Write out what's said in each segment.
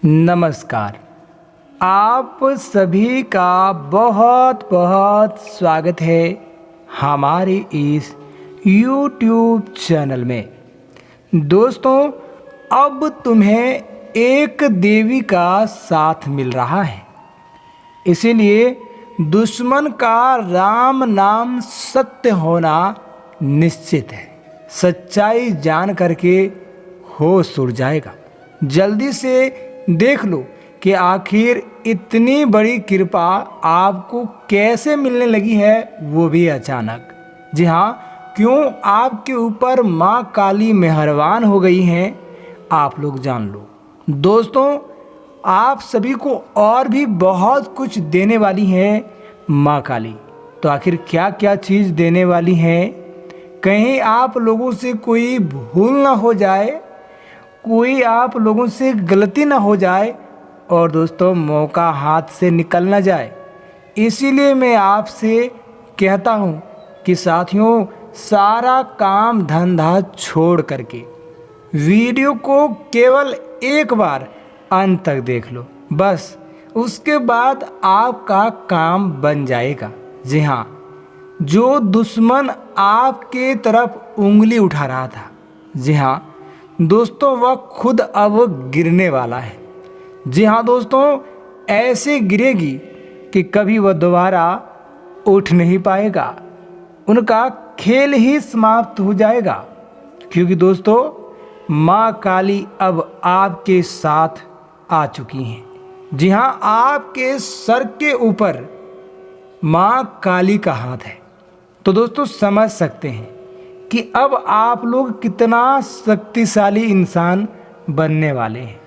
नमस्कार। आप सभी का बहुत बहुत स्वागत है हमारे इस YouTube चैनल में। दोस्तों, अब तुम्हें एक देवी का साथ मिल रहा है, इसीलिए दुश्मन का राम नाम सत्य होना निश्चित है। सच्चाई जान करके होश उड़ जाएगा। जल्दी से देख लो कि आखिर इतनी बड़ी कृपा आपको कैसे मिलने लगी है, वो भी अचानक। जी हाँ, क्यों आपके ऊपर माँ काली मेहरबान हो गई हैं, आप लोग जान लो। दोस्तों, आप सभी को और भी बहुत कुछ देने वाली हैं माँ काली। तो आखिर क्या क्या चीज़ देने वाली हैं? कहीं आप लोगों से कोई भूल ना हो जाए, कोई आप लोगों से गलती ना हो जाए और दोस्तों मौका हाथ से निकल ना जाए। इसीलिए मैं आपसे कहता हूँ कि साथियों, सारा काम धंधा छोड़ करके वीडियो को केवल एक बार अंत तक देख लो, बस उसके बाद आपका काम बन जाएगा। जी हाँ, जो दुश्मन आपके तरफ उंगली उठा रहा था, जी हाँ दोस्तों, वह खुद अब गिरने वाला है। जी हाँ दोस्तों, ऐसे गिरेगी कि कभी वह दोबारा उठ नहीं पाएगा। उनका खेल ही समाप्त हो जाएगा, क्योंकि दोस्तों माँ काली अब आपके साथ आ चुकी हैं। जी हाँ, आपके सर के ऊपर माँ काली का हाथ है। तो दोस्तों समझ सकते हैं कि अब आप लोग कितना शक्तिशाली इंसान बनने वाले हैं।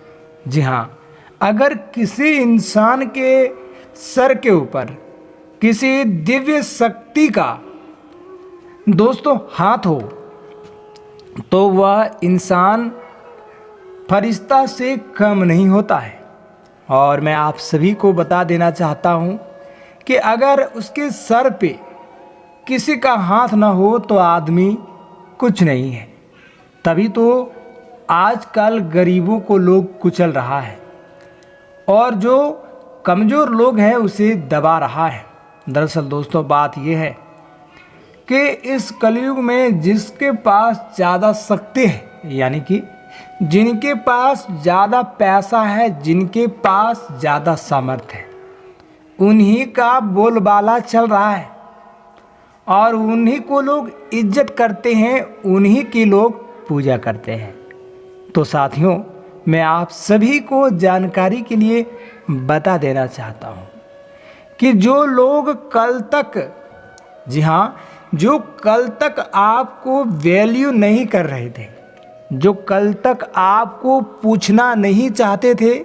जी हाँ, अगर किसी इंसान के सर के ऊपर किसी दिव्य शक्ति का दोस्तों हाथ हो, तो वह इंसान फरिश्ता से कम नहीं होता है। और मैं आप सभी को बता देना चाहता हूँ कि अगर उसके सर पे किसी का हाथ ना हो तो आदमी कुछ नहीं है। तभी तो आजकल गरीबों को लोग कुचल रहा है और जो कमज़ोर लोग हैं उसे दबा रहा है। दरअसल दोस्तों बात यह है कि इस कलयुग में जिसके पास ज़्यादा शक्ति है, यानी कि जिनके पास ज़्यादा पैसा है, जिनके पास ज़्यादा सामर्थ्य है, उन्हीं का बोलबाला चल रहा है और उन्हीं को लोग इज्जत करते हैं, उन्हीं की लोग पूजा करते हैं। तो साथियों, मैं आप सभी को जानकारी के लिए बता देना चाहता हूँ कि जो लोग कल तक, जी हाँ, जो कल तक आपको वैल्यू नहीं कर रहे थे, जो कल तक आपको पूछना नहीं चाहते थे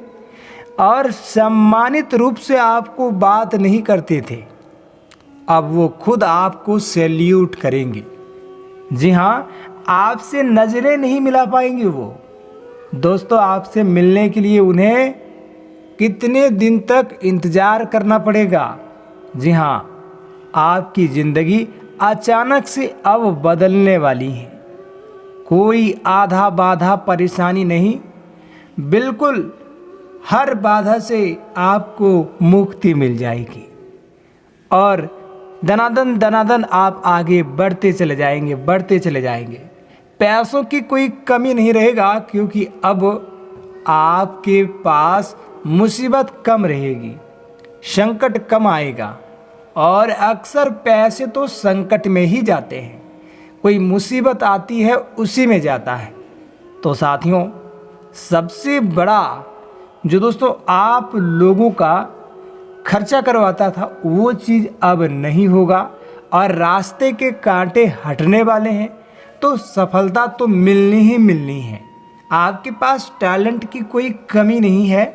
और सम्मानित रूप से आपको बात नहीं करते थे, अब वो खुद आपको सैल्यूट करेंगे। जी हाँ, आपसे नज़रें नहीं मिला पाएंगे वो। दोस्तों, आपसे मिलने के लिए उन्हें कितने दिन तक इंतज़ार करना पड़ेगा। जी हाँ, आपकी ज़िंदगी अचानक से अब बदलने वाली है। कोई आधा बाधा परेशानी नहीं, बिल्कुल हर बाधा से आपको मुक्ति मिल जाएगी और दनादन दनादन आप आगे बढ़ते चले जाएंगे, बढ़ते चले जाएंगे। पैसों की कोई कमी नहीं रहेगा, क्योंकि अब आपके पास मुसीबत कम रहेगी, संकट कम आएगा। और अक्सर पैसे तो संकट में ही जाते हैं, कोई मुसीबत आती है उसी में जाता है। तो साथियों, सबसे बड़ा जो दोस्तों आप लोगों का खर्चा करवाता था, वो चीज़ अब नहीं होगा और रास्ते के कांटे हटने वाले हैं। तो सफलता तो मिलनी ही मिलनी है। आपके पास टैलेंट की कोई कमी नहीं है,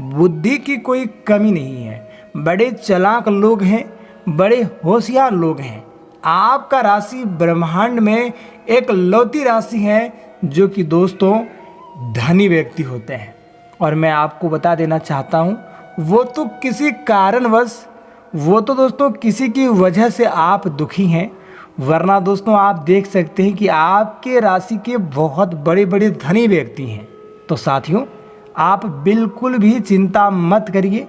बुद्धि की कोई कमी नहीं है। बड़े चालाक लोग हैं, बड़े होशियार लोग हैं। आपका राशि ब्रह्मांड में एक लौती राशि है जो कि दोस्तों धनी व्यक्ति होते हैं। और मैं आपको बता देना चाहता हूँ, वो तो किसी कारणवश, वो तो दोस्तों किसी की वजह से आप दुखी हैं, वरना दोस्तों आप देख सकते हैं कि आपके राशि के बहुत बड़े बड़े धनी व्यक्ति हैं। तो साथियों, आप बिल्कुल भी चिंता मत करिए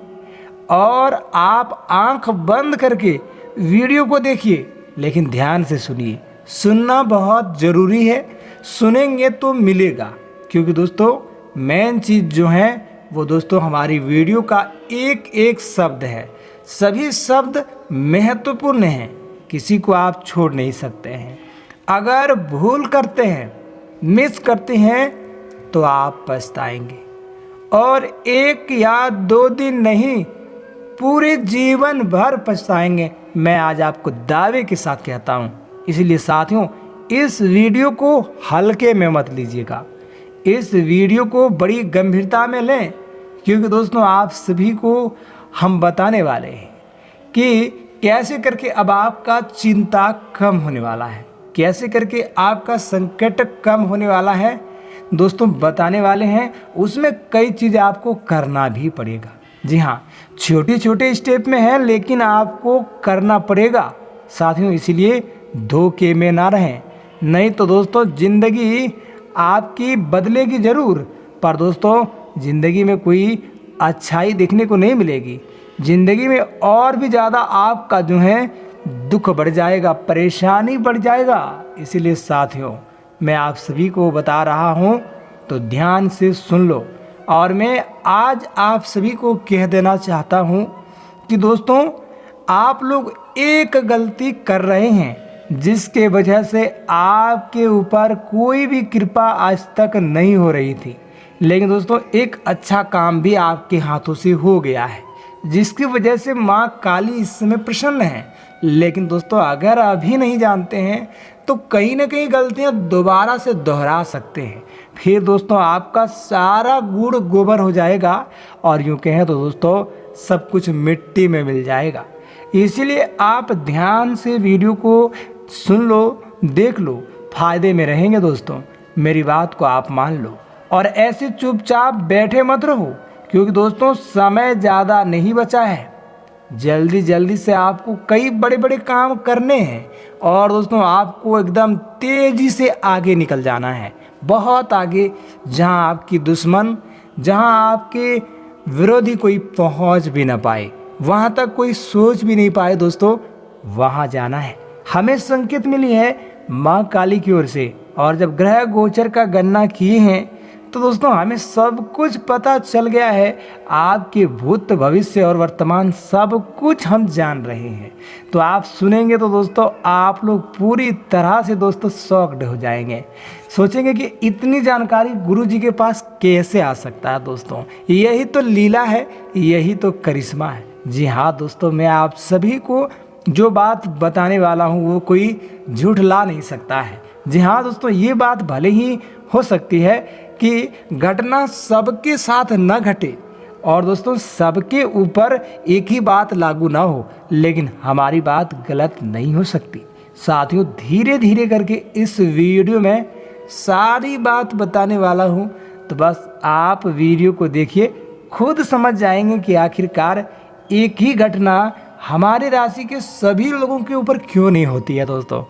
और आप आंख बंद करके वीडियो को देखिए, लेकिन ध्यान से सुनिए। सुनना बहुत ज़रूरी है, सुनेंगे तो मिलेगा। क्योंकि दोस्तों मेन चीज़ जो है वो दोस्तों हमारी वीडियो का एक एक शब्द है। सभी शब्द महत्वपूर्ण हैं, किसी को आप छोड़ नहीं सकते हैं। अगर भूल करते हैं, मिस करते हैं तो आप पछताएंगे, और एक या 2 दिन नहीं, पूरे जीवन भर पछताएंगे। मैं आज आपको दावे के साथ कहता हूँ। इसलिए साथियों इस वीडियो को हल्के में मत लीजिएगा, इस वीडियो को बड़ी गंभीरता में लें। क्योंकि दोस्तों आप सभी को हम बताने वाले हैं कि कैसे करके अब आपका चिंता कम होने वाला है, कैसे करके आपका संकट कम होने वाला है। दोस्तों बताने वाले हैं, उसमें कई चीज़ें आपको करना भी पड़ेगा। जी हाँ, छोटे छोटे स्टेप में है, लेकिन आपको करना पड़ेगा साथियों। इसलिए धोखे में ना रहें, नहीं तो दोस्तों ज़िंदगी आपकी बदलेगी ज़रूर, पर दोस्तों ज़िंदगी में कोई अच्छाई देखने को नहीं मिलेगी। ज़िंदगी में और भी ज़्यादा आपका जो है दुख बढ़ जाएगा, परेशानी बढ़ जाएगा। इसीलिए साथियों मैं आप सभी को बता रहा हूँ, तो ध्यान से सुन लो। और मैं आज आप सभी को कह देना चाहता हूँ कि दोस्तों आप लोग एक गलती कर रहे हैं जिसके वजह से आपके ऊपर कोई भी कृपा आज तक नहीं हो रही थी। लेकिन दोस्तों एक अच्छा काम भी आपके हाथों से हो गया है, जिसकी वजह से माँ काली इस समय प्रसन्न है। लेकिन दोस्तों अगर अभी नहीं जानते हैं तो कहीं ना कहीं गलतियाँ दोबारा से दोहरा सकते हैं। फिर दोस्तों आपका सारा गुड़ गोबर हो जाएगा, और यूँ कहें तो दोस्तों सब कुछ मिट्टी में मिल जाएगा। इसीलिए आप ध्यान से वीडियो को सुन लो, देख लो, फायदे में रहेंगे। दोस्तों मेरी बात को आप मान लो और ऐसे चुपचाप बैठे मत रहो, क्योंकि दोस्तों समय ज़्यादा नहीं बचा है। जल्दी जल्दी से आपको कई बड़े बड़े काम करने हैं, और दोस्तों आपको एकदम तेज़ी से आगे निकल जाना है, बहुत आगे, जहां आपकी दुश्मन, जहां आपके विरोधी कोई पहुंच भी ना पाए, वहां तक कोई सोच भी नहीं पाए। दोस्तों वहां जाना है। हमें संकेत मिली है माँ काली की ओर से, और जब ग्रह गोचर का गणना किए हैं तो दोस्तों हमें सब कुछ पता चल गया है। आपके भूत भविष्य और वर्तमान सब कुछ हम जान रहे हैं। तो आप सुनेंगे तो दोस्तों आप लोग पूरी तरह से दोस्तों शॉक्ड हो जाएंगे, सोचेंगे कि इतनी जानकारी गुरुजी के पास कैसे आ सकता है। दोस्तों यही तो लीला है, यही तो करिश्मा है। जी हाँ दोस्तों, मैं आप सभी को जो बात बताने वाला हूँ वो कोई झूठ ला नहीं सकता है। जी हाँ दोस्तों, ये बात भले ही हो सकती है कि घटना सबके साथ न घटे, और दोस्तों सबके ऊपर एक ही बात लागू ना हो, लेकिन हमारी बात गलत नहीं हो सकती। साथियों धीरे धीरे करके इस वीडियो में सारी बात बताने वाला हूँ, तो बस आप वीडियो को देखिए, खुद समझ जाएंगे कि आखिरकार एक ही घटना हमारे राशि के सभी लोगों के ऊपर क्यों नहीं होती है। दोस्तों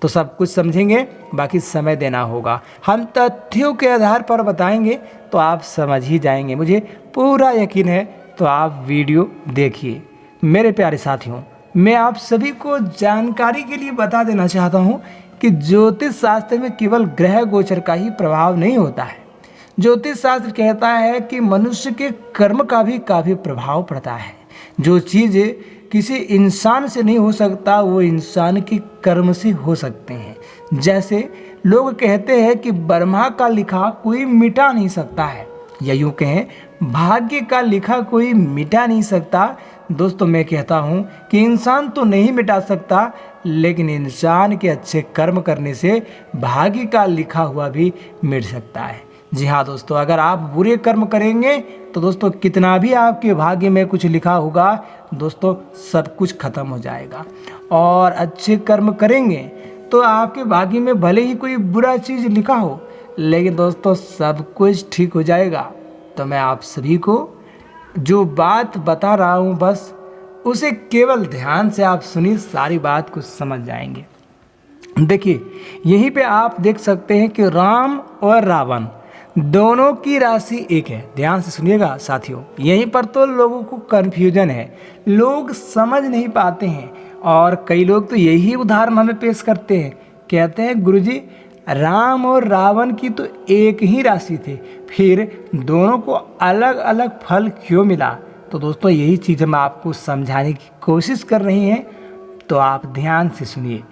तो सब कुछ समझेंगे, बाकी समय देना होगा। हम तथ्यों के आधार पर बताएंगे तो आप समझ ही जाएंगे, मुझे पूरा यकीन है। तो आप वीडियो देखिए। मेरे प्यारे साथियों, मैं आप सभी को जानकारी के लिए बता देना चाहता हूँ कि ज्योतिष शास्त्र में केवल ग्रह गोचर का ही प्रभाव नहीं होता है। ज्योतिष शास्त्र कहता है कि मनुष्य के कर्म का भी काफ़ी प्रभाव पड़ता है। जो चीज़ें किसी इंसान से नहीं हो सकता वो इंसान के कर्म से हो सकते हैं। जैसे लोग कहते हैं कि ब्रह्मा का लिखा कोई मिटा नहीं सकता है, या यूँ कहें भाग्य का लिखा कोई मिटा नहीं सकता। दोस्तों मैं कहता हूँ कि इंसान तो नहीं मिटा सकता, लेकिन इंसान के अच्छे कर्म करने से भाग्य का लिखा हुआ भी मिट सकता है। जी हाँ दोस्तों, अगर आप बुरे कर्म करेंगे तो दोस्तों कितना भी आपके भाग्य में कुछ लिखा होगा दोस्तों सब कुछ खत्म हो जाएगा। और अच्छे कर्म करेंगे तो आपके भाग्य में भले ही कोई बुरा चीज़ लिखा हो, लेकिन दोस्तों सब कुछ ठीक हो जाएगा। तो मैं आप सभी को जो बात बता रहा हूँ बस उसे केवल ध्यान से आप सुनिए, सारी बात को समझ जाएंगे। देखिए यहीं पे आप देख सकते हैं कि राम और रावण दोनों की राशि एक है। ध्यान से सुनिएगा साथियों, यहीं पर तो लोगों को कन्फ्यूजन है, लोग समझ नहीं पाते हैं। और कई लोग तो यही उदाहरण हमें पेश करते हैं, कहते हैं गुरुजी राम और रावण की तो एक ही राशि थी, फिर दोनों को अलग अलग फल क्यों मिला। तो दोस्तों यही चीज़ हम आपको समझाने की कोशिश कर रहे हैं, तो आप ध्यान से सुनिए।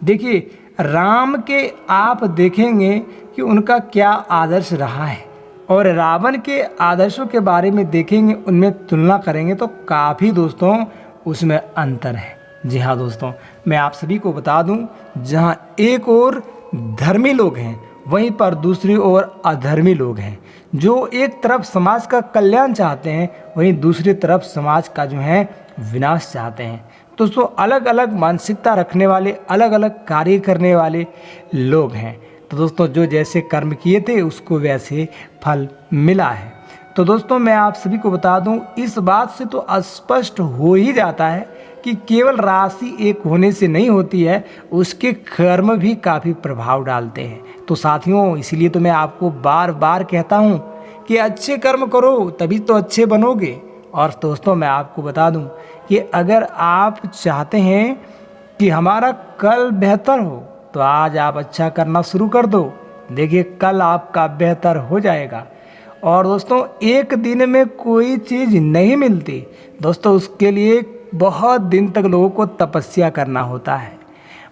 देखिए राम के आप देखेंगे कि उनका क्या आदर्श रहा है, और रावण के आदर्शों के बारे में देखेंगे, उनमें तुलना करेंगे तो काफ़ी दोस्तों उसमें अंतर है। जी हाँ दोस्तों, मैं आप सभी को बता दूं, जहाँ एक और धर्मी लोग हैं वहीं पर दूसरी ओर अधर्मी लोग हैं। जो एक तरफ समाज का कल्याण चाहते हैं, वहीं दूसरी तरफ समाज का जो है विनाश चाहते हैं। दोस्तों अलग अलग मानसिकता रखने वाले, अलग अलग कार्य करने वाले लोग हैं। तो दोस्तों जो जैसे कर्म किए थे उसको वैसे फल मिला है। तो दोस्तों मैं आप सभी को बता दूं, इस बात से तो स्पष्ट हो ही जाता है कि केवल राशि एक होने से नहीं होती है, उसके कर्म भी काफ़ी प्रभाव डालते हैं। तो साथियों इसीलिए तो मैं आपको बार बार कहता हूँ कि अच्छे कर्म करो तभी तो अच्छे बनोगे। और दोस्तों मैं आपको बता दूं कि अगर आप चाहते हैं कि हमारा कल बेहतर हो, तो आज आप अच्छा करना शुरू कर दो, देखिए कल आपका बेहतर हो जाएगा। और दोस्तों एक दिन में कोई चीज़ नहीं मिलती दोस्तों, उसके लिए बहुत दिन तक लोगों को तपस्या करना होता है।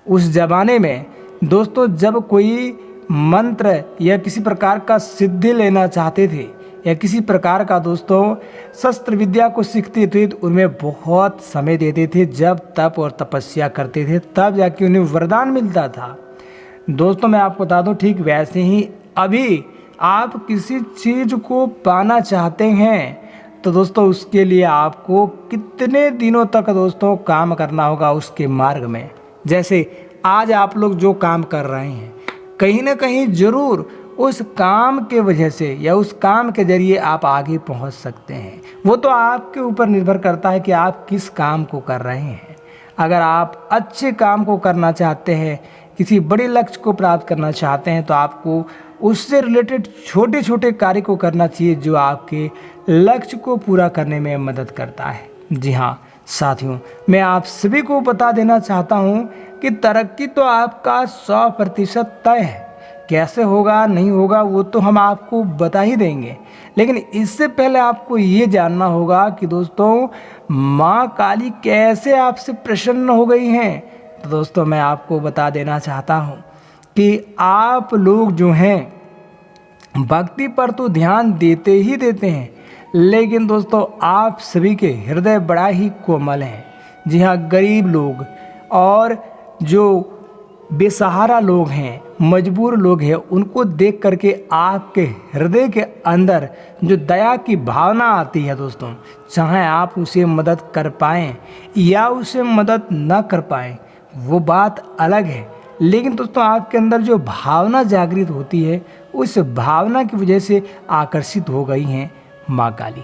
उस ज़माने में दोस्तों जब कोई मंत्र या किसी प्रकार का सिद्धि लेना चाहते थे, या किसी प्रकार का दोस्तों शस्त्र विद्या को सीखते थे, तो उनमें बहुत समय देते थे, जब तप और तपस्या करते थे तब जाके उन्हें वरदान मिलता था। दोस्तों मैं आपको बता दूं, ठीक वैसे ही अभी आप किसी चीज़ को पाना चाहते हैं, तो दोस्तों उसके लिए आपको कितने दिनों तक दोस्तों काम करना होगा उसके मार्ग में। जैसे आज आप लोग जो काम कर रहे हैं, कहीं ना कहीं ज़रूर उस काम के वजह से या उस काम के ज़रिए आप आगे पहुंच सकते हैं। वो तो आपके ऊपर निर्भर करता है कि आप किस काम को कर रहे हैं। अगर आप अच्छे काम को करना चाहते हैं, किसी बड़े लक्ष्य को प्राप्त करना चाहते हैं, तो आपको उससे रिलेटेड छोटे छोटे कार्य को करना चाहिए जो आपके लक्ष्य को पूरा करने में मदद करता है। जी हाँ साथियों, मैं आप सभी को बता देना चाहता हूँ कि तरक्की तो आपका 100% तय है। कैसे होगा नहीं होगा वो तो हम आपको बता ही देंगे, लेकिन इससे पहले आपको ये जानना होगा कि दोस्तों माँ काली कैसे आपसे प्रसन्न हो गई हैं। तो दोस्तों मैं आपको बता देना चाहता हूँ कि आप लोग जो हैं भक्ति पर तो ध्यान देते ही देते हैं, लेकिन दोस्तों आप सभी के हृदय बड़ा ही कोमल हैं। जी हाँ, गरीब लोग और जो बेसहारा लोग हैं, मजबूर लोग हैं, उनको देख करके आपके हृदय के अंदर जो दया की भावना आती है दोस्तों, चाहे आप उसे मदद कर पाएँ या उसे मदद न कर पाएँ वो बात अलग है, लेकिन दोस्तों आपके अंदर जो भावना जागृत होती है, उस भावना की वजह से आकर्षित हो गई हैं माँ काली।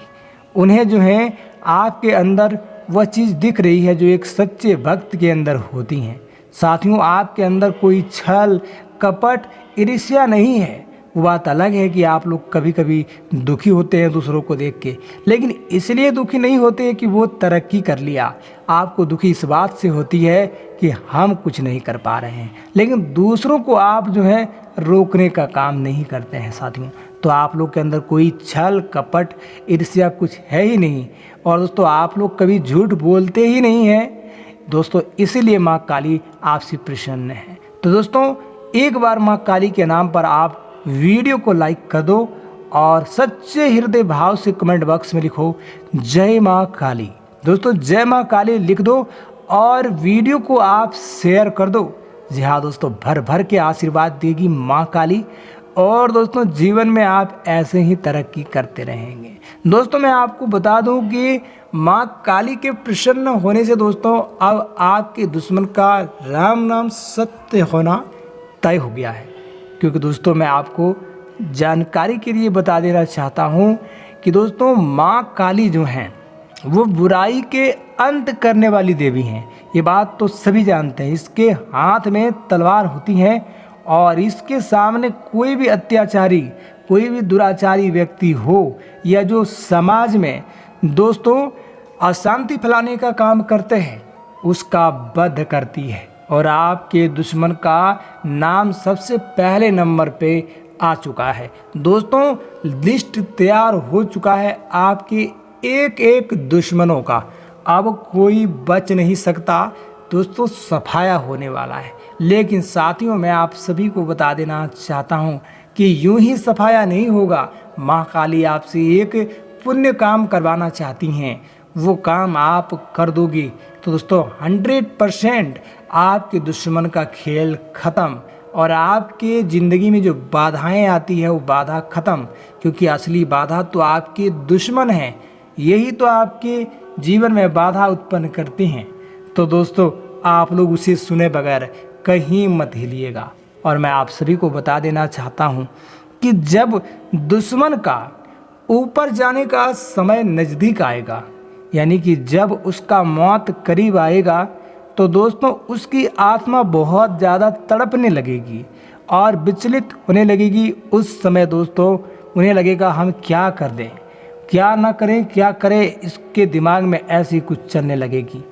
उन्हें जो है आपके अंदर वह चीज़ दिख रही है जो एक सच्चे भक्त के अंदर होती हैं। साथियों आपके अंदर कोई छल कपट ईर्ष्या नहीं है। वो बात अलग है कि आप लोग कभी कभी दुखी होते हैं दूसरों को देख के, लेकिन इसलिए दुखी नहीं होते हैं कि वो तरक्की कर लिया। आपको दुखी इस बात से होती है कि हम कुछ नहीं कर पा रहे हैं, लेकिन दूसरों को आप जो है रोकने का काम नहीं करते हैं साथियों। तो आप लोग के अंदर कोई छल कपट ईर्ष्या कुछ है ही नहीं, और दोस्तों आप लोग कभी झूठ बोलते ही नहीं हैं दोस्तों, इसीलिए माँ काली आपसे प्रसन्न है। तो दोस्तों एक बार माँ काली के नाम पर आप वीडियो को लाइक कर दो और सच्चे हृदय भाव से कमेंट बॉक्स में लिखो जय माँ काली। दोस्तों जय माँ काली लिख दो और वीडियो को आप शेयर कर दो। जी हाँ दोस्तों, भर भर के आशीर्वाद देगी माँ काली, और दोस्तों जीवन में आप ऐसे ही तरक्की करते रहेंगे। दोस्तों मैं आपको बता दूं कि माँ काली के प्रसन्न होने से दोस्तों अब आपके दुश्मन का राम नाम सत्य होना तय हो गया है। क्योंकि दोस्तों मैं आपको जानकारी के लिए बता देना चाहता हूँ कि दोस्तों माँ काली जो हैं वो बुराई के अंत करने वाली देवी हैं। ये बात तो सभी जानते हैं। इसके हाथ में तलवार होती है और इसके सामने कोई भी अत्याचारी, कोई भी दुराचारी व्यक्ति हो या जो समाज में दोस्तों अशांति फैलाने का काम करते हैं, उसका वध करती है और आपके दुश्मन का नाम सबसे पहले नंबर पे आ चुका है। दोस्तों लिस्ट तैयार हो चुका है आपके एक एक दुश्मनों का, अब कोई बच नहीं सकता। दोस्तों सफाया होने वाला है। लेकिन साथियों मैं आप सभी को बता देना चाहता हूँ कि यूं ही सफाया नहीं होगा। माँ काली आपसे एक पुण्य काम करवाना चाहती हैं, वो काम आप कर दोगी तो दोस्तों 100% आपके दुश्मन का खेल ख़त्म और आपके ज़िंदगी में जो बाधाएं आती है वो बाधा ख़त्म, क्योंकि असली बाधा तो आपके दुश्मन हैं, यही तो आपके जीवन में बाधा उत्पन्न करती हैं। तो दोस्तों आप लोग उसे सुने बगैर कहीं मत हिलिएगा। और मैं आप सभी को बता देना चाहता हूँ कि जब दुश्मन का ऊपर जाने का समय नज़दीक आएगा, यानी कि जब उसका मौत करीब आएगा, तो दोस्तों उसकी आत्मा बहुत ज़्यादा तड़पने लगेगी और विचलित होने लगेगी। उस समय दोस्तों उन्हें लगेगा हम क्या कर दें, क्या ना करें, क्या करें, इसके दिमाग में ऐसी कुछ चलने लगेगी।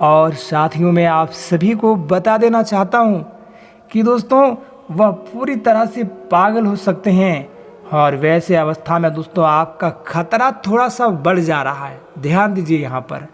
और साथियों मैं आप सभी को बता देना चाहता हूँ कि दोस्तों वह पूरी तरह से पागल हो सकते हैं और वैसे अवस्था में दोस्तों आपका खतरा थोड़ा सा बढ़ जा रहा है। ध्यान दीजिए, यहाँ पर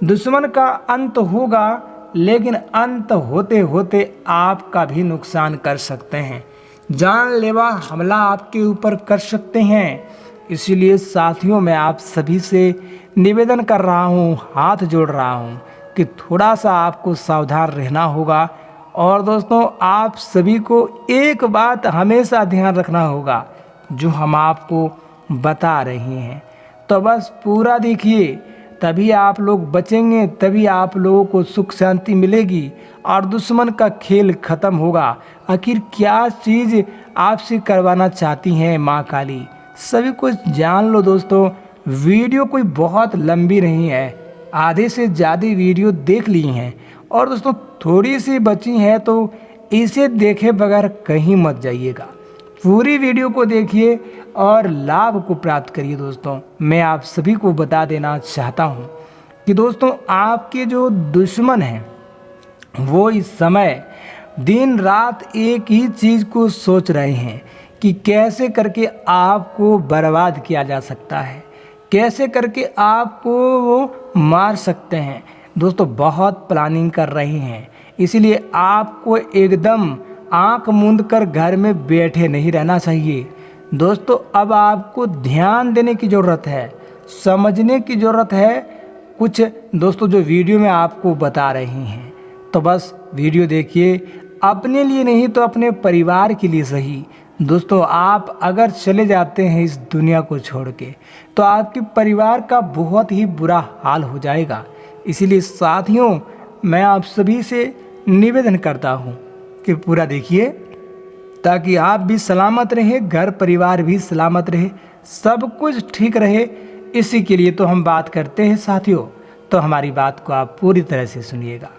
दुश्मन का अंत होगा, लेकिन अंत होते होते आपका भी नुकसान कर सकते हैं, जानलेवा हमला आपके ऊपर कर सकते हैं। इसीलिए साथियों मैं आप सभी से निवेदन कर रहा हूँ, हाथ जोड़ रहा हूँ कि थोड़ा सा आपको सावधान रहना होगा। और दोस्तों आप सभी को एक बात हमेशा ध्यान रखना होगा जो हम आपको बता रहे हैं, तो बस पूरा देखिए, तभी आप लोग बचेंगे, तभी आप लोगों को सुख शांति मिलेगी और दुश्मन का खेल ख़त्म होगा। आखिर क्या चीज़ आपसे करवाना चाहती हैं माँ काली, सभी कुछ जान लो। दोस्तों वीडियो कोई बहुत लंबी नहीं है, आधे से ज़्यादा वीडियो देख ली हैं और दोस्तों थोड़ी सी बची है, तो इसे देखे बगैर कहीं मत जाइएगा। पूरी वीडियो को देखिए और लाभ को प्राप्त करिए। दोस्तों मैं आप सभी को बता देना चाहता हूँ कि दोस्तों आपके जो दुश्मन हैं वो इस समय दिन रात एक ही चीज़ को सोच रहे हैं कि कैसे करके आपको बर्बाद किया जा सकता है, कैसे करके आपको वो मार सकते हैं। दोस्तों बहुत प्लानिंग कर रहे हैं, इसलिए आपको एकदम आंख मूंद कर घर में बैठे नहीं रहना चाहिए। दोस्तों अब आपको ध्यान देने की ज़रूरत है, समझने की ज़रूरत है कुछ दोस्तों जो वीडियो में आपको बता रहे हैं। तो बस वीडियो देखिए, अपने लिए नहीं तो अपने परिवार के लिए सही। दोस्तों आप अगर चले जाते हैं इस दुनिया को छोड़ के, तो आपके परिवार का बहुत ही बुरा हाल हो जाएगा। इसीलिए साथियों मैं आप सभी से निवेदन करता हूँ कि पूरा देखिए, ताकि आप भी सलामत रहे, घर परिवार भी सलामत रहे, सब कुछ ठीक रहे। इसी के लिए तो हम बात करते हैं साथियों, तो हमारी बात को आप पूरी तरह से सुनिएगा।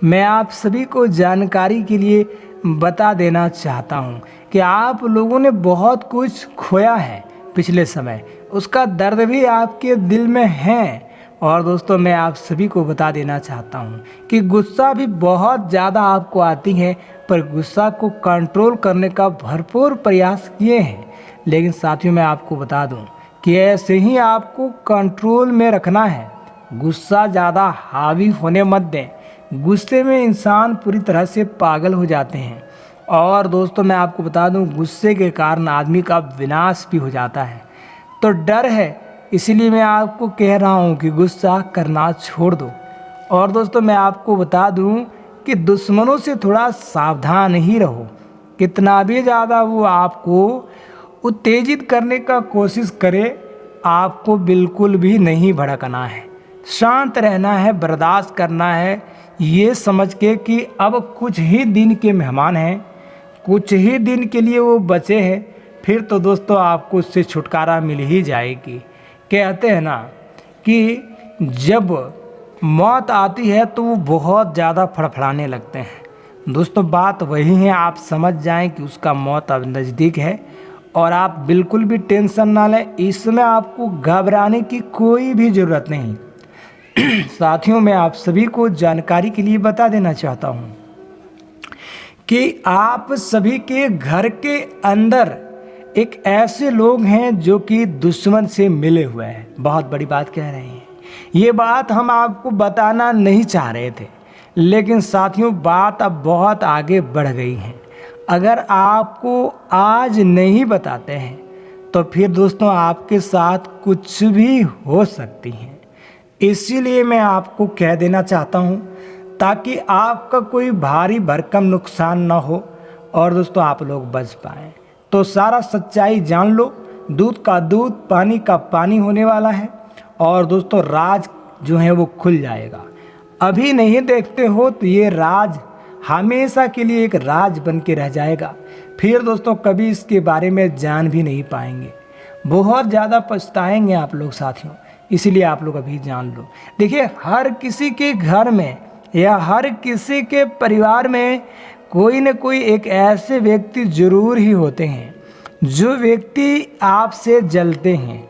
मैं आप सभी को जानकारी के लिए बता देना चाहता हूँ कि आप लोगों ने बहुत कुछ खोया है पिछले समय, उसका दर्द भी आपके दिल में है। और दोस्तों मैं आप सभी को बता देना चाहता हूँ कि गुस्सा भी बहुत ज़्यादा आपको आती है, पर गुस्सा को कंट्रोल करने का भरपूर प्रयास किए हैं। लेकिन साथियों मैं आपको बता दूँ कि ऐसे ही आपको कंट्रोल में रखना है, गुस्सा ज़्यादा हावी होने मत दें। गुस्से में इंसान पूरी तरह से पागल हो जाते हैं। और दोस्तों मैं आपको बता दूं गुस्से के कारण आदमी का विनाश भी हो जाता है। तो डर है, इसीलिए मैं आपको कह रहा हूं कि गुस्सा करना छोड़ दो। और दोस्तों मैं आपको बता दूं कि दुश्मनों से थोड़ा सावधान ही रहो। कितना भी ज़्यादा वो आपको उत्तेजित करने का कोशिश करे, आपको बिल्कुल भी नहीं भड़कना है, शांत रहना है, बर्दाश्त करना है, ये समझ के कि अब कुछ ही दिन के मेहमान हैं, कुछ ही दिन के लिए वो बचे हैं, फिर तो दोस्तों आपको उससे छुटकारा मिल ही जाएगी। कहते हैं ना कि जब मौत आती है तो वो बहुत ज़्यादा फड़फड़ाने लगते हैं। दोस्तों बात वही है, आप समझ जाएं कि उसका मौत अब नज़दीक है और आप बिल्कुल भी टेंशन ना लें, इसमें आपको घबराने की कोई भी ज़रूरत नहीं। साथियों, मैं आप सभी को जानकारी के लिए बता देना चाहता हूँ कि आप सभी के घर के अंदर एक ऐसे लोग हैं जो कि दुश्मन से मिले हुए हैं। बहुत बड़ी बात कह रहे हैं। ये बात हम आपको बताना नहीं चाह रहे थे, लेकिन साथियों बात अब बहुत आगे बढ़ गई है। अगर आपको आज नहीं बताते हैं तो फिर दोस्तों आपके साथ कुछ भी हो सकती है। इसीलिए मैं आपको कह देना चाहता हूँ ताकि आपका कोई भारी भरकम नुकसान ना हो और दोस्तों आप लोग बच पाएँ। तो सारा सच्चाई जान लो, दूध का दूध पानी का पानी होने वाला है और दोस्तों राज जो है वो खुल जाएगा। अभी नहीं देखते हो तो ये राज हमेशा के लिए एक राज बन के रह जाएगा। फिर दोस्तों कभी इसके बारे में जान भी नहीं पाएंगे, बहुत ज़्यादा पछताएंगे आप लोग साथियों। इसलिए आप लोग अभी जान लो। देखिए, हर किसी के घर में या हर किसी के परिवार में कोई न कोई एक ऐसे व्यक्ति जरूर ही होते हैं जो व्यक्ति आपसे जलते हैं।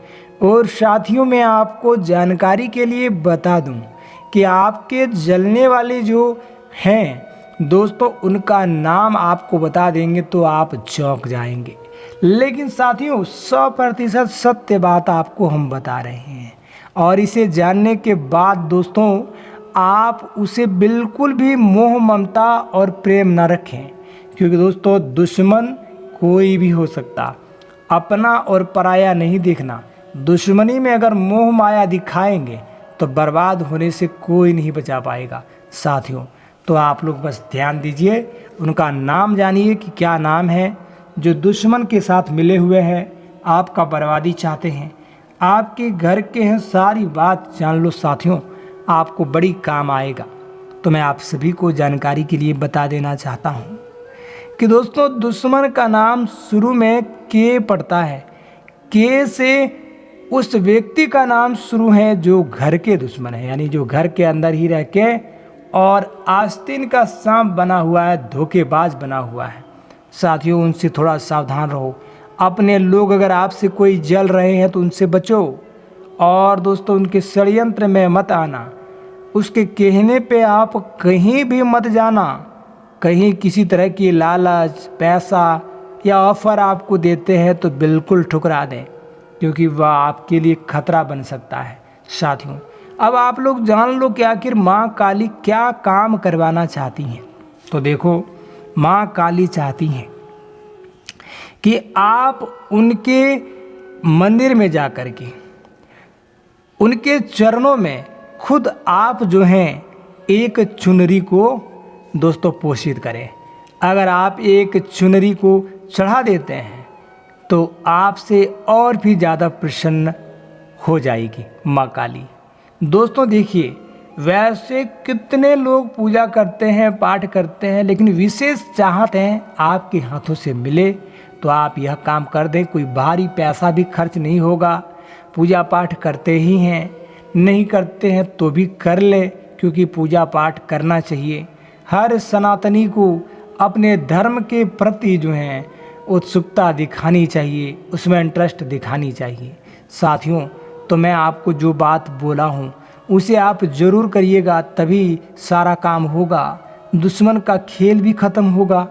और साथियों, मैं आपको जानकारी के लिए बता दूं कि आपके जलने वाले जो हैं दोस्तों, उनका नाम आपको बता देंगे तो आप चौंक जाएंगे। लेकिन साथियों 100% सत्य बात आपको हम बता रहे हैं और इसे जानने के बाद दोस्तों आप उसे बिल्कुल भी मोह ममता और प्रेम न रखें, क्योंकि दोस्तों दुश्मन कोई भी हो सकता, अपना और पराया नहीं देखना। दुश्मनी में अगर मोह माया दिखाएंगे तो बर्बाद होने से कोई नहीं बचा पाएगा साथियों। तो आप लोग बस ध्यान दीजिए, उनका नाम जानिए कि क्या नाम है जो दुश्मन के साथ मिले हुए हैं, आपका बर्बादी चाहते हैं, आपके घर के हैं। सारी बात जान लो साथियों, आपको बड़ी काम आएगा। तो मैं आप सभी को जानकारी के लिए बता देना चाहता हूँ कि दोस्तों दुश्मन का नाम शुरू में के पड़ता है। के से उस व्यक्ति का नाम शुरू है जो घर के दुश्मन है, यानी जो घर के अंदर ही रह के और आस्तीन का सांप बना हुआ है, धोखेबाज बना हुआ है। साथियों उनसे थोड़ा सावधान रहो। अपने लोग अगर आपसे कोई जल रहे हैं तो उनसे बचो और दोस्तों उनके षड्यंत्र में मत आना। उसके कहने पे आप कहीं भी मत जाना। कहीं किसी तरह की लालच, पैसा या ऑफर आपको देते हैं तो बिल्कुल ठुकरा दें, क्योंकि वह आपके लिए खतरा बन सकता है। साथियों अब आप लोग जान लो कि आखिर माँ काली क्या काम करवाना चाहती हैं। तो देखो, माँ काली चाहती हैं कि आप उनके मंदिर में जा कर के उनके चरणों में खुद आप जो हैं एक चुनरी को दोस्तों पोषित करें। अगर आप एक चुनरी को चढ़ा देते हैं तो आपसे और भी ज़्यादा प्रसन्न हो जाएगी माँ काली। दोस्तों देखिए, वैसे कितने लोग पूजा करते हैं, पाठ करते हैं, लेकिन विशेष चाहत है आपके हाथों से मिले तो आप यह काम कर दें। कोई भारी पैसा भी खर्च नहीं होगा। पूजा पाठ करते ही हैं, नहीं करते हैं तो भी कर ले, क्योंकि पूजा पाठ करना चाहिए। हर सनातनी को अपने धर्म के प्रति जो है उत्सुकता दिखानी चाहिए, उसमें इंटरेस्ट दिखानी चाहिए। साथियों तो मैं आपको जो बात बोला हूँ उसे आप ज़रूर करिएगा, तभी सारा काम होगा, दुश्मन का खेल भी ख़त्म होगा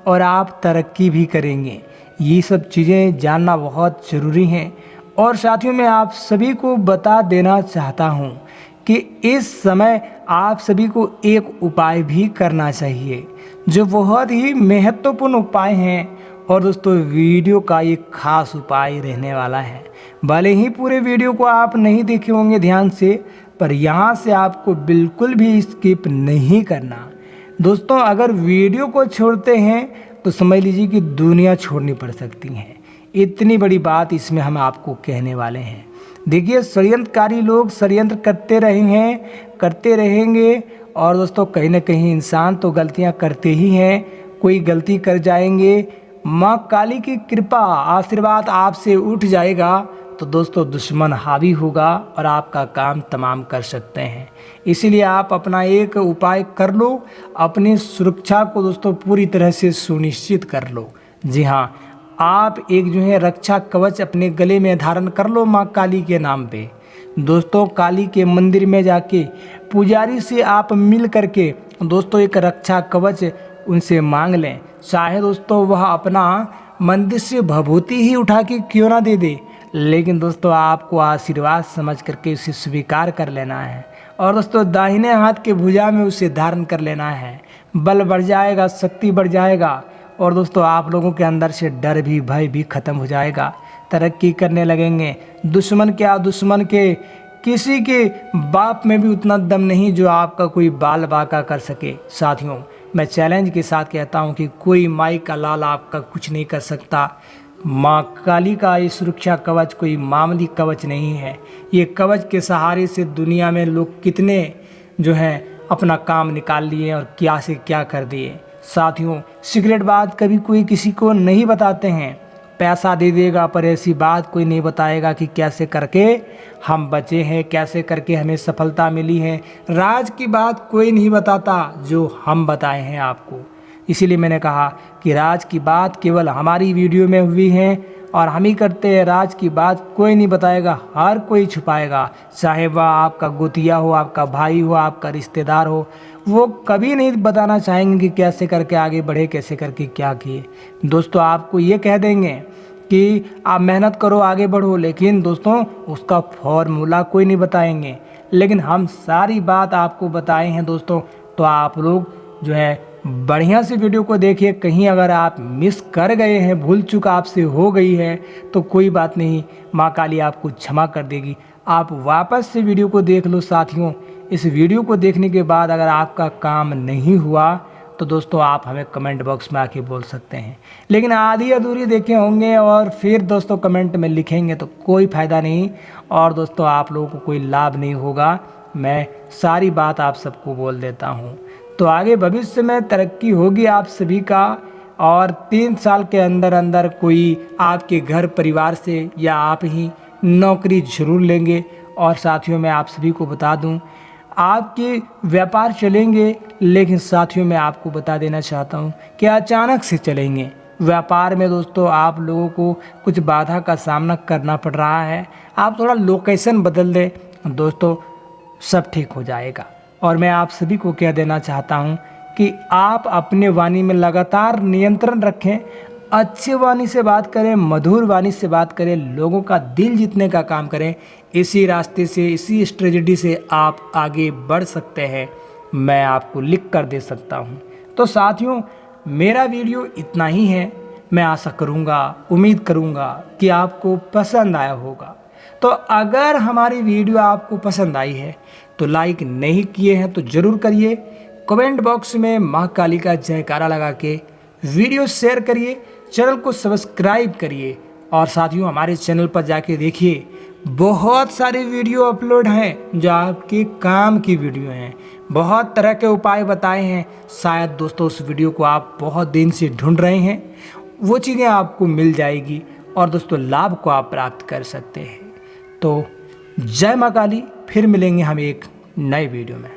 और आप तरक्की भी करेंगे। ये सब चीज़ें जानना बहुत ज़रूरी हैं। और साथियों मैं आप सभी को बता देना चाहता हूँ कि इस समय आप सभी को एक उपाय भी करना चाहिए जो बहुत ही महत्वपूर्ण उपाय हैं। और दोस्तों वीडियो का एक खास उपाय रहने वाला है। भले ही पूरे वीडियो को आप नहीं देखे होंगे ध्यान से, पर यहाँ से आपको बिल्कुल भी स्किप नहीं करना। दोस्तों अगर वीडियो को छोड़ते हैं तो समझ लीजिए कि दुनिया छोड़नी पड़ सकती है। इतनी बड़ी बात इसमें हम आपको कहने वाले हैं। देखिए, षड्यंत्रकारी लोग षड्यंत्र करते रहे हैं, करते रहेंगे। और दोस्तों कहीं ना कहीं इंसान तो गलतियां करते ही हैं, कोई गलती कर जाएंगे, माँ काली की कृपा आशीर्वाद आपसे उठ जाएगा तो दोस्तों दुश्मन हावी होगा और आपका काम तमाम कर सकते हैं। इसीलिए आप अपना एक उपाय कर लो, अपनी सुरक्षा को दोस्तों पूरी तरह से सुनिश्चित कर लो। जी हाँ, आप एक जो है रक्षा कवच अपने गले में धारण कर लो माँ काली के नाम पे। दोस्तों काली के मंदिर में जाके पुजारी से आप मिल करके दोस्तों एक रक्षा कवच उनसे मांग लें। चाहे दोस्तों वह अपना मंदिर से भभूति ही उठा के क्यों ना दे दे, लेकिन दोस्तों आपको आशीर्वाद समझ करके उसे स्वीकार कर लेना है और दोस्तों दाहिने हाथ के भुजा में उसे धारण कर लेना है। बल बढ़ जाएगा, शक्ति बढ़ जाएगा और दोस्तों आप लोगों के अंदर से डर भी भय भी खत्म हो जाएगा। तरक्की करने लगेंगे। दुश्मन के किसी के बाप में भी उतना दम नहीं जो आपका कोई बाल बाका कर सके। साथियों मैं चैलेंज के साथ कहता हूं कि कोई माई का लाल आपका कुछ नहीं कर सकता। माँ काली का ये सुरक्षा कवच कोई मामूली कवच नहीं है। ये कवच के सहारे से दुनिया में लोग कितने जो हैं अपना काम निकाल लिए और क्या से क्या कर दिए। साथियों सीक्रेट बात कभी कोई किसी को नहीं बताते हैं। पैसा दे देगा पर ऐसी बात कोई नहीं बताएगा कि कैसे करके हम बचे हैं, कैसे करके हमें सफलता मिली है। राज की बात कोई नहीं बताता जो हम बताए हैं आपको। इसीलिए मैंने कहा कि राज की बात केवल हमारी वीडियो में हुई है और हम ही करते हैं। राज की बात कोई नहीं बताएगा, हर कोई छुपाएगा। चाहे वह आपका गोतिया हो, आपका भाई हो, आपका रिश्तेदार हो, वो कभी नहीं बताना चाहेंगे कि कैसे करके आगे बढ़े, कैसे करके क्या किए। दोस्तों आपको ये कह देंगे कि आप मेहनत करो, आगे बढ़ो, लेकिन दोस्तों उसका फॉर्मूला कोई नहीं बताएंगे। लेकिन हम सारी बात आपको बताए हैं दोस्तों, तो आप लोग जो है बढ़िया से वीडियो को देखिए। कहीं अगर आप मिस कर गए हैं, भूल चूक आपसे हो गई है तो कोई बात नहीं, माँ काली आपको क्षमा कर देगी। आप वापस से वीडियो को देख लो। साथियों इस वीडियो को देखने के बाद अगर आपका काम नहीं हुआ तो दोस्तों आप हमें कमेंट बॉक्स में आके बोल सकते हैं, लेकिन आधी अधूरी देखे होंगे और फिर दोस्तों कमेंट में लिखेंगे तो कोई फ़ायदा नहीं और दोस्तों आप लोगों को कोई लाभ नहीं होगा। मैं सारी बात आप सबको बोल देता हूँ। तो आगे भविष्य में तरक्की होगी आप सभी का और 3 साल के अंदर अंदर कोई आपके घर परिवार से या आप ही नौकरी ज़रूर लेंगे। और साथियों मैं आप सभी को बता दूं आपके व्यापार चलेंगे, लेकिन साथियों मैं आपको बता देना चाहता हूं कि अचानक से चलेंगे। व्यापार में दोस्तों आप लोगों को कुछ बाधा का सामना करना पड़ रहा है। आप थोड़ा लोकेशन बदल दें दोस्तों, सब ठीक हो जाएगा। और मैं आप सभी को कह देना चाहता हूं कि आप अपने वाणी में लगातार नियंत्रण रखें। अच्छी वाणी से बात करें, मधुर वाणी से बात करें, लोगों का दिल जीतने का काम करें। इसी रास्ते से, इसी स्ट्रेटजी से आप आगे बढ़ सकते हैं। मैं आपको लिख कर दे सकता हूं। तो साथियों मेरा वीडियो इतना ही है। मैं आशा करूंगा, उम्मीद करूंगा कि आपको पसंद आया होगा। तो अगर हमारी वीडियो आपको पसंद आई है तो लाइक नहीं किए हैं तो ज़रूर करिए। कमेंट बॉक्स में माँ काली का जयकारा लगा के वीडियो शेयर करिए, चैनल को सब्सक्राइब करिए और साथियों हमारे चैनल पर जाके देखिए, बहुत सारी वीडियो अपलोड हैं जो आपके काम की वीडियो हैं। बहुत तरह के उपाय बताए हैं। शायद दोस्तों उस वीडियो को आप बहुत दिन से ढूंढ रहे हैं, वो चीज़ें आपको मिल जाएगी और दोस्तों लाभ को आप प्राप्त कर सकते हैं। तो जय माँ काली, फिर मिलेंगे हम एक नए वीडियो में।